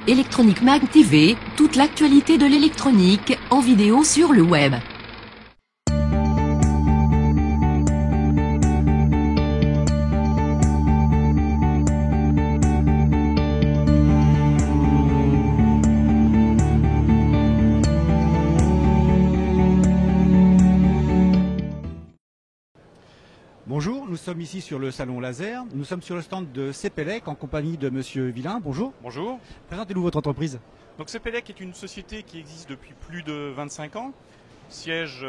Electronic Mag TV, toute l'actualité de l'électronique en vidéo sur le web. Bonjour, nous sommes ici sur le salon laser. Nous sommes sur le stand de Cepelec en compagnie de Monsieur Villain. Bonjour. Bonjour. Présentez-nous votre entreprise. Donc Cepelec est une société qui existe depuis plus de 25 ans, siège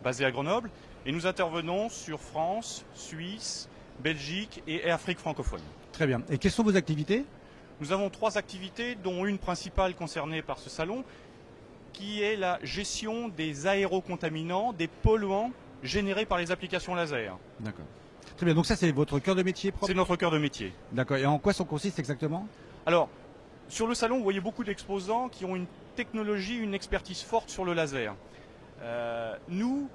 basé à Grenoble, et nous intervenons sur France, Suisse, Belgique et Afrique francophone. Très bien. Et quelles sont vos activités? Nous avons 3 activités, dont une principale concernée par ce salon, qui est la gestion des aérocontaminants, des polluants générés par les applications laser. D'accord. Très bien, donc ça c'est votre cœur de métier propre? C'est notre cœur de métier. D'accord, et en quoi ça consiste exactement? Alors, sur le salon, vous voyez beaucoup d'exposants qui ont une technologie, une expertise forte sur le laser. Nous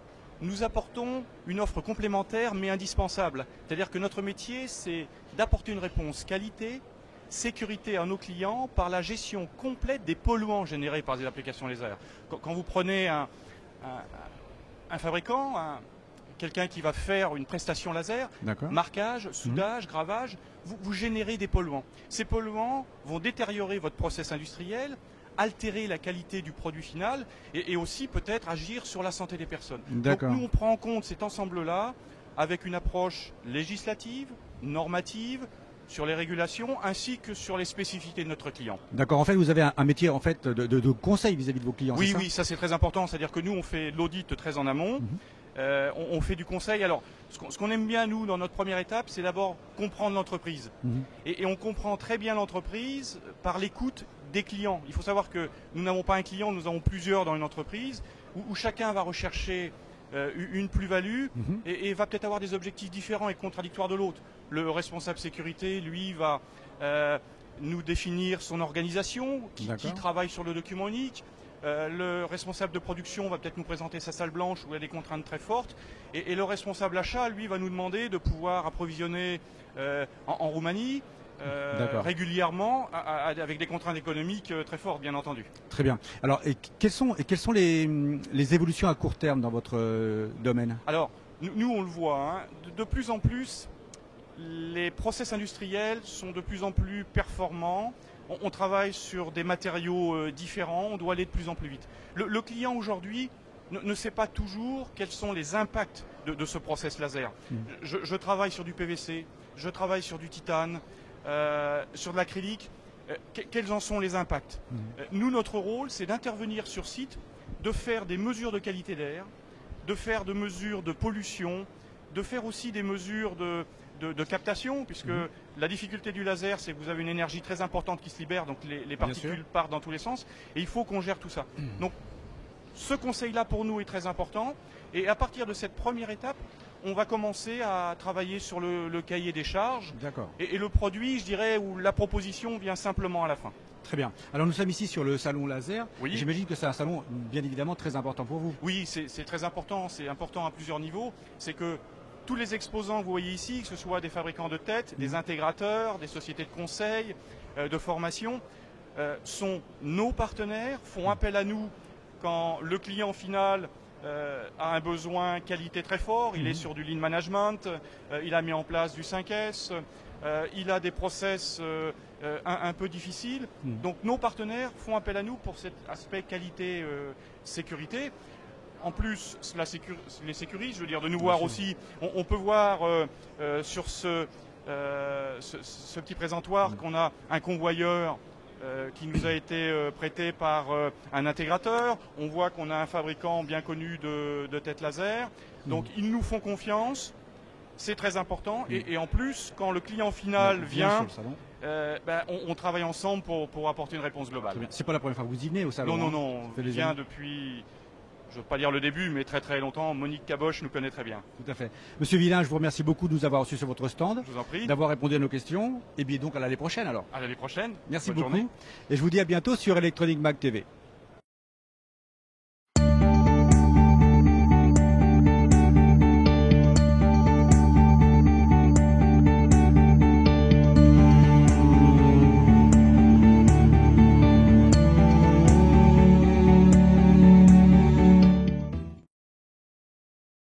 apportons une offre complémentaire mais indispensable. C'est-à-dire que notre métier, c'est d'apporter une réponse qualité, sécurité à nos clients par la gestion complète des polluants générés par les applications laser. Quand vous prenez un fabricant, quelqu'un qui va faire une prestation laser, marquage, soudage, gravage, vous générez des polluants. Ces polluants vont détériorer votre process industriel, altérer la qualité du produit final et aussi peut-être agir sur la santé des personnes. Donc nous, on prend en compte cet ensemble-là avec une approche législative, normative, sur les régulations ainsi que sur les spécificités de notre client. D'accord, en fait vous avez un métier en fait de conseil vis-à-vis de vos clients. Oui, oui, ça c'est très important, c'est-à-dire que nous on fait l'audit très en amont, on fait du conseil. Alors ce qu'on aime bien nous dans notre première étape, c'est d'abord comprendre l'entreprise. Et on comprend très bien l'entreprise par l'écoute des clients. Il faut savoir que nous n'avons pas un client, nous avons plusieurs dans une entreprise où chacun va rechercher une plus-value et va peut-être avoir des objectifs différents et contradictoires de l'autre. Le responsable sécurité, lui, va nous définir son organisation, qui travaille sur le document unique. Le responsable de production va peut-être nous présenter sa salle blanche où il y a des contraintes très fortes. Et le responsable achat, lui, va nous demander de pouvoir approvisionner en Roumanie, régulièrement, avec des contraintes économiques très fortes, bien entendu. Très bien. Alors, quelles sont les évolutions à court terme dans votre domaine? Alors, nous, on le voit, de plus en plus, les process industriels sont de plus en plus performants. On travaille sur des matériaux différents, on doit aller de plus en plus vite. Le client aujourd'hui ne sait pas toujours quels sont les impacts de ce process laser. Je travaille sur du PVC, je travaille sur du titane, sur de l'acrylique. Quels en sont les impacts? Nous, notre rôle, c'est d'intervenir sur site, de faire des mesures de qualité d'air, de faire des mesures de pollution, de faire aussi des mesures de captation, puisque la difficulté du laser, c'est que vous avez une énergie très importante qui se libère, donc les particules partent dans tous les sens, et il faut qu'on gère tout ça. Donc, ce conseil-là, pour nous, est très important, et à partir de cette première étape, on va commencer à travailler sur le cahier des charges, et le produit, je dirais, où la proposition vient simplement à la fin. Très bien. Alors nous sommes ici sur le salon laser. Oui. J'imagine que c'est un salon bien évidemment très important pour vous. Oui, c'est très important. C'est important à plusieurs niveaux. C'est que tous les exposants que vous voyez ici, que ce soit des fabricants de têtes, des intégrateurs, des sociétés de conseil, de formation, sont nos partenaires, font appel à nous quand le client final a un besoin qualité très fort. Il est sur du lean management, il a mis en place du 5S, il a des process un peu difficiles. Donc nos partenaires font appel à nous pour cet aspect qualité-sécurité. En plus, les sécurise, je veux dire, de nous voir aussi. On peut voir sur ce petit présentoir qu'on a un convoyeur qui nous a été prêté par un intégrateur. On voit qu'on a un fabricant bien connu de têtes laser. Donc ils nous font confiance, c'est très important. Et en plus, quand le client final vient, on travaille ensemble pour apporter une réponse globale. C'est pas la première fois que vous y venez au salon? Non, on vient depuis... Je ne veux pas dire le début, mais très très longtemps. Monique Caboche nous connaît très bien. Tout à fait. Monsieur Villain, je vous remercie beaucoup de nous avoir reçus sur votre stand. Je vous en prie. D'avoir répondu à nos questions. Et bien donc à l'année prochaine alors. À l'année prochaine. Merci beaucoup. Et je vous dis à bientôt sur Electronic Mag TV.